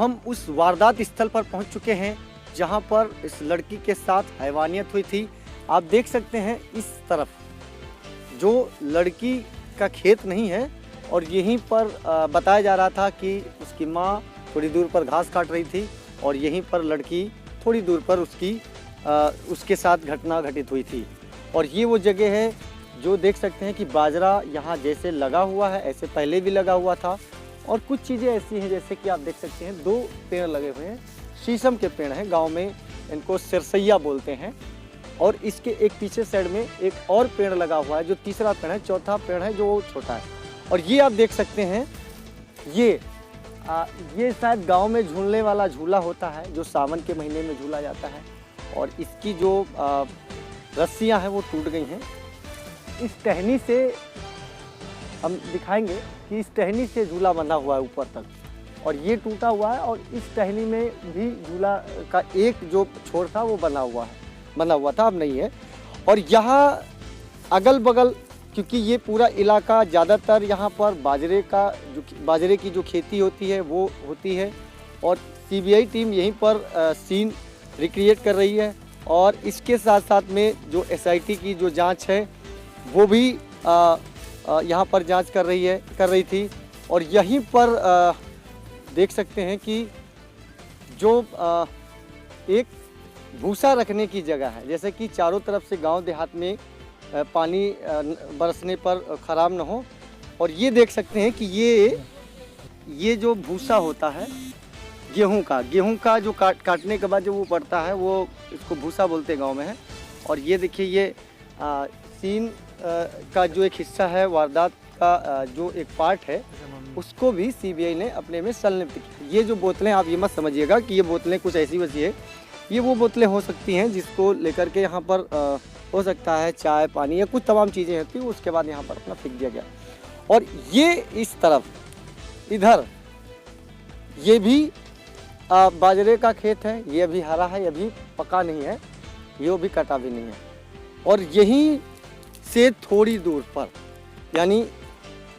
हम उस वारदात स्थल पर पहुंच चुके हैं जहां पर इस लड़की के साथ हैवानियत हुई थी। आप देख सकते हैं इस तरफ जो लड़की का खेत नहीं है और यहीं पर बताया जा रहा था कि उसकी माँ थोड़ी दूर पर घास काट रही थी और यहीं पर लड़की थोड़ी दूर पर उसके साथ घटना घटित हुई थी। और ये वो जगह है जो देख सकते हैं कि बाजरा यहाँ जैसे लगा हुआ है ऐसे पहले भी लगा हुआ था। और कुछ चीज़ें ऐसी हैं जैसे कि आप देख सकते हैं 2 पेड़ लगे हुए हैं, शीशम के पेड़ हैं, गांव में इनको सिरसैया बोलते हैं। और इसके एक पीछे साइड में एक और पेड़ लगा हुआ है जो तीसरा पेड़ है, चौथा पेड़ है जो छोटा है। और ये आप देख सकते हैं ये शायद गांव में झूलने वाला झूला होता है जो सावन के महीने में झूला जाता है। और इसकी जो रस्सियां हैं वो टूट गई हैं। इस टहनी से हम दिखाएंगे कि इस टहनी से झूला बंधा हुआ है ऊपर तक और ये टूटा हुआ है। और इस टहनी में भी झूला का एक जो छोर था वो बना हुआ था, अब नहीं है। और यहाँ अगल बगल क्योंकि ये पूरा इलाका ज़्यादातर यहाँ पर बाजरे की जो खेती होती है वो होती है और सीबीआई टीम यहीं पर सीन रिक्रिएट कर रही है। और इसके साथ साथ में जो एसआईटी की जो जांच है वो भी यहाँ पर जांच कर रही थी। और यहीं पर देख सकते हैं कि जो एक भूसा रखने की जगह है, जैसे कि चारों तरफ से गांव देहात में पानी बरसने पर ख़राब न हो। और ये देख सकते हैं कि ये जो भूसा होता है गेहूं का जो काटने के बाद जो वो पड़ता है वो इसको भूसा बोलते हैं गांव में है। और ये देखिए ये सीन का जो एक हिस्सा है, वारदात का जो एक पार्ट है उसको भी सीबीआई ने अपने में संलिप्त किया। ये जो बोतलें आप ये मत समझिएगा कि ये बोतलें कुछ ऐसी वैसी है, ये वो बोतलें हो सकती हैं जिसको लेकर के यहाँ पर हो सकता है चाय पानी या कुछ तमाम चीज़ें होती हैं, उसके बाद यहाँ पर अपना फेंक दिया गया। और ये इस तरफ इधर ये भी बाजरे का खेत है, ये अभी हरा है, ये अभी पका नहीं है, ये भी कटा भी नहीं है। और यहीं से थोड़ी दूर पर यानी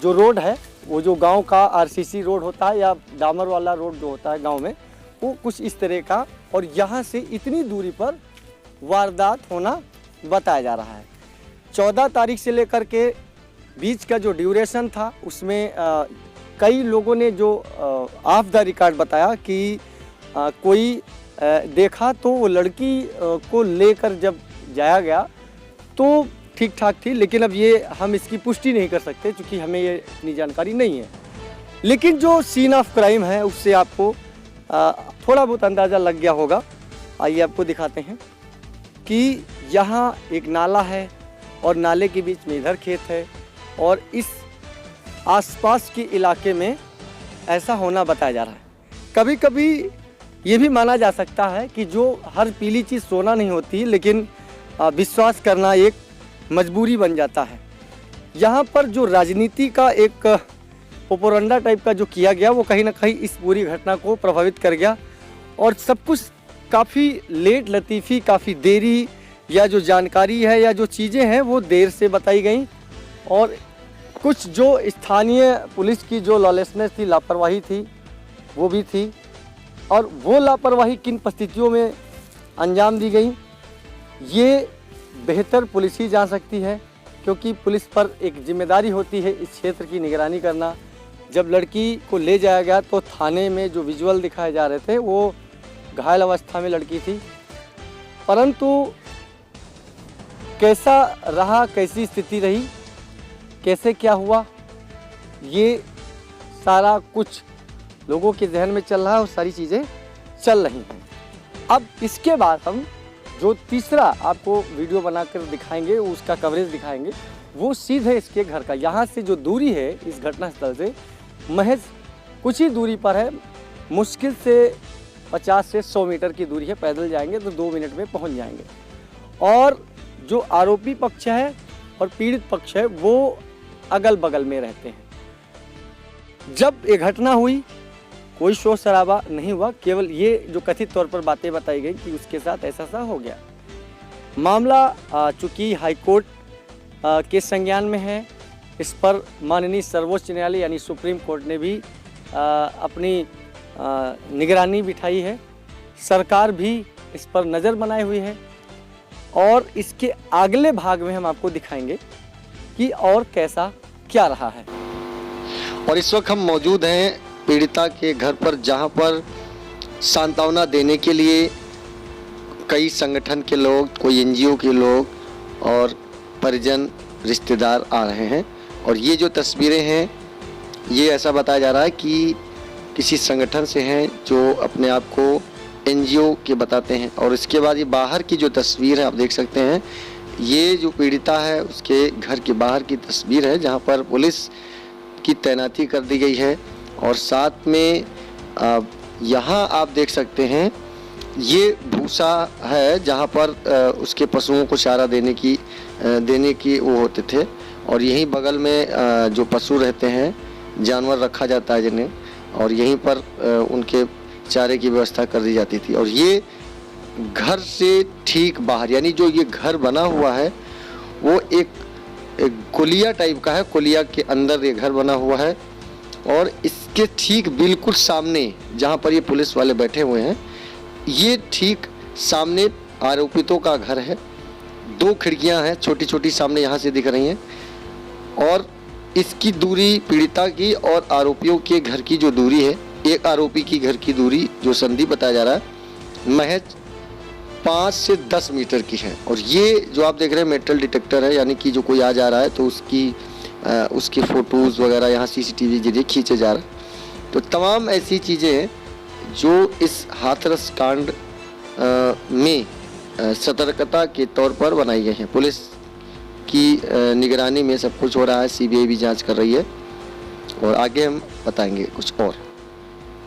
जो रोड है वो जो गांव का आरसीसी रोड होता है या डामर वाला रोड जो होता है गांव में वो कुछ इस तरह का। और यहाँ से इतनी दूरी पर वारदात होना बताया जा रहा है। 14 तारीख से लेकर के बीच का जो ड्यूरेशन था उसमें कई लोगों ने जो ऑफ द रिकॉर्ड बताया कि कोई देखा तो वो लड़की को लेकर जब जाया गया तो ठीक ठाक थी, लेकिन अब ये हम इसकी पुष्टि नहीं कर सकते क्योंकि हमें ये इतनी जानकारी नहीं है। लेकिन जो सीन ऑफ क्राइम है उससे आपको थोड़ा बहुत अंदाज़ा लग गया होगा। आइए आपको दिखाते हैं कि यहाँ एक नाला है और नाले के बीच में इधर खेत है और इस आसपास के इलाके में ऐसा होना बताया जा रहा है। कभी कभी ये भी माना जा सकता है कि जो हर पीली चीज़ सोना नहीं होती, लेकिन विश्वास करना एक मजबूरी बन जाता है। यहाँ पर जो राजनीति का एक पोपोरंडा टाइप का जो किया गया वो कहीं ना कहीं इस पूरी घटना को प्रभावित कर गया। और सब कुछ काफ़ी लेट लतीफ़ी, काफ़ी देरी या जो जानकारी है या जो चीज़ें हैं वो देर से बताई गई। और कुछ जो स्थानीय पुलिस की जो लॉलेसनेस थी, लापरवाही थी, वो भी थी। और वो लापरवाही किन परिस्थितियों में अंजाम दी गई ये बेहतर पुलिस ही जान सकती है, क्योंकि पुलिस पर एक जिम्मेदारी होती है इस क्षेत्र की निगरानी करना। जब लड़की को ले जाया गया तो थाने में जो विजुअल दिखाए जा रहे थे वो घायल अवस्था में लड़की थी, परंतु कैसा रहा, कैसी स्थिति रही, कैसे क्या हुआ, ये सारा कुछ लोगों के जहन में चल रहा है और सारी चीज़ें चल रही हैं। अब इसके बाद हम जो तीसरा आपको वीडियो बनाकर दिखाएंगे, उसका कवरेज दिखाएंगे, वो सीधे इसके घर का। यहाँ से जो दूरी है इस घटना स्थल से महज कुछ ही दूरी पर है, मुश्किल से 50 से 100 मीटर की दूरी है। पैदल जाएंगे तो 2 मिनट में पहुँच जाएंगे। और जो आरोपी पक्ष है और पीड़ित पक्ष है वो अगल बगल में रहते हैं। जब ये घटना हुई कोई शोर शराबा नहीं हुआ, केवल ये जो कथित तौर पर बातें बताई गई कि उसके साथ ऐसा सा हो गया। मामला चूँकि हाईकोर्ट के संज्ञान में है, इस पर माननीय सर्वोच्च न्यायालय यानी सुप्रीम कोर्ट ने भी अपनी निगरानी बिठाई है, सरकार भी इस पर नज़र बनाए हुई है और इसके अगले भाग में हम आपको दिखाएंगे कि और कैसा क्या रहा है। और इस वक्त हम मौजूद हैं पीड़िता के घर पर, जहां पर सांत्वना देने के लिए कई संगठन के लोग, कोई एनजीओ के लोग और परिजन रिश्तेदार आ रहे हैं। और ये जो तस्वीरें हैं ये ऐसा बताया जा रहा है कि किसी संगठन से हैं जो अपने आप को एनजीओ के बताते हैं। और इसके बाद ये बाहर की जो तस्वीर है आप देख सकते हैं, ये जो पीड़िता है उसके घर के बाहर की तस्वीर है, जहां पर पुलिस की तैनाती कर दी गई है। और साथ में यहाँ आप देख सकते हैं ये भूसा है जहाँ पर उसके पशुओं को चारा देने की वो होते थे। और यहीं बगल में जो पशु रहते हैं, जानवर रखा जाता है जिन्हें, और यहीं पर उनके चारे की व्यवस्था कर दी जाती थी। और ये घर से ठीक बाहर, यानी जो ये घर बना हुआ है वो एक कुलिया टाइप का है, कुलिया के अंदर ये घर बना हुआ है। और इसके ठीक बिल्कुल सामने जहाँ पर ये पुलिस वाले बैठे हुए हैं, ये ठीक सामने आरोपितों का घर है। 2 खिड़कियाँ हैं छोटी छोटी सामने यहाँ से दिख रही हैं। और इसकी दूरी पीड़िता की और आरोपियों के घर की जो दूरी है, एक आरोपी की घर की दूरी जो संदीप बताया जा रहा है, महज 5 से 10 मीटर की है। और ये जो आप देख रहे हैं मेटल डिटेक्टर है, यानी कि जो कोई आ जा रहा है तो उसकी फ़ोटोज़ वगैरह यहाँ सीसीटीवी जरिए खींचे जा रहे हैं। तो तमाम ऐसी चीज़ें हैं जो इस हाथरस कांड में सतर्कता के तौर पर बनाई गई हैं। पुलिस की निगरानी में सब कुछ हो रहा है, सीबीआई भी जांच कर रही है और आगे हम बताएंगे कुछ और।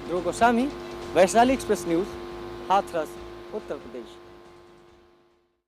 ध्रुव गोस्वामी, वैशाली एक्सप्रेस न्यूज़, हाथरस, उत्तर प्रदेश।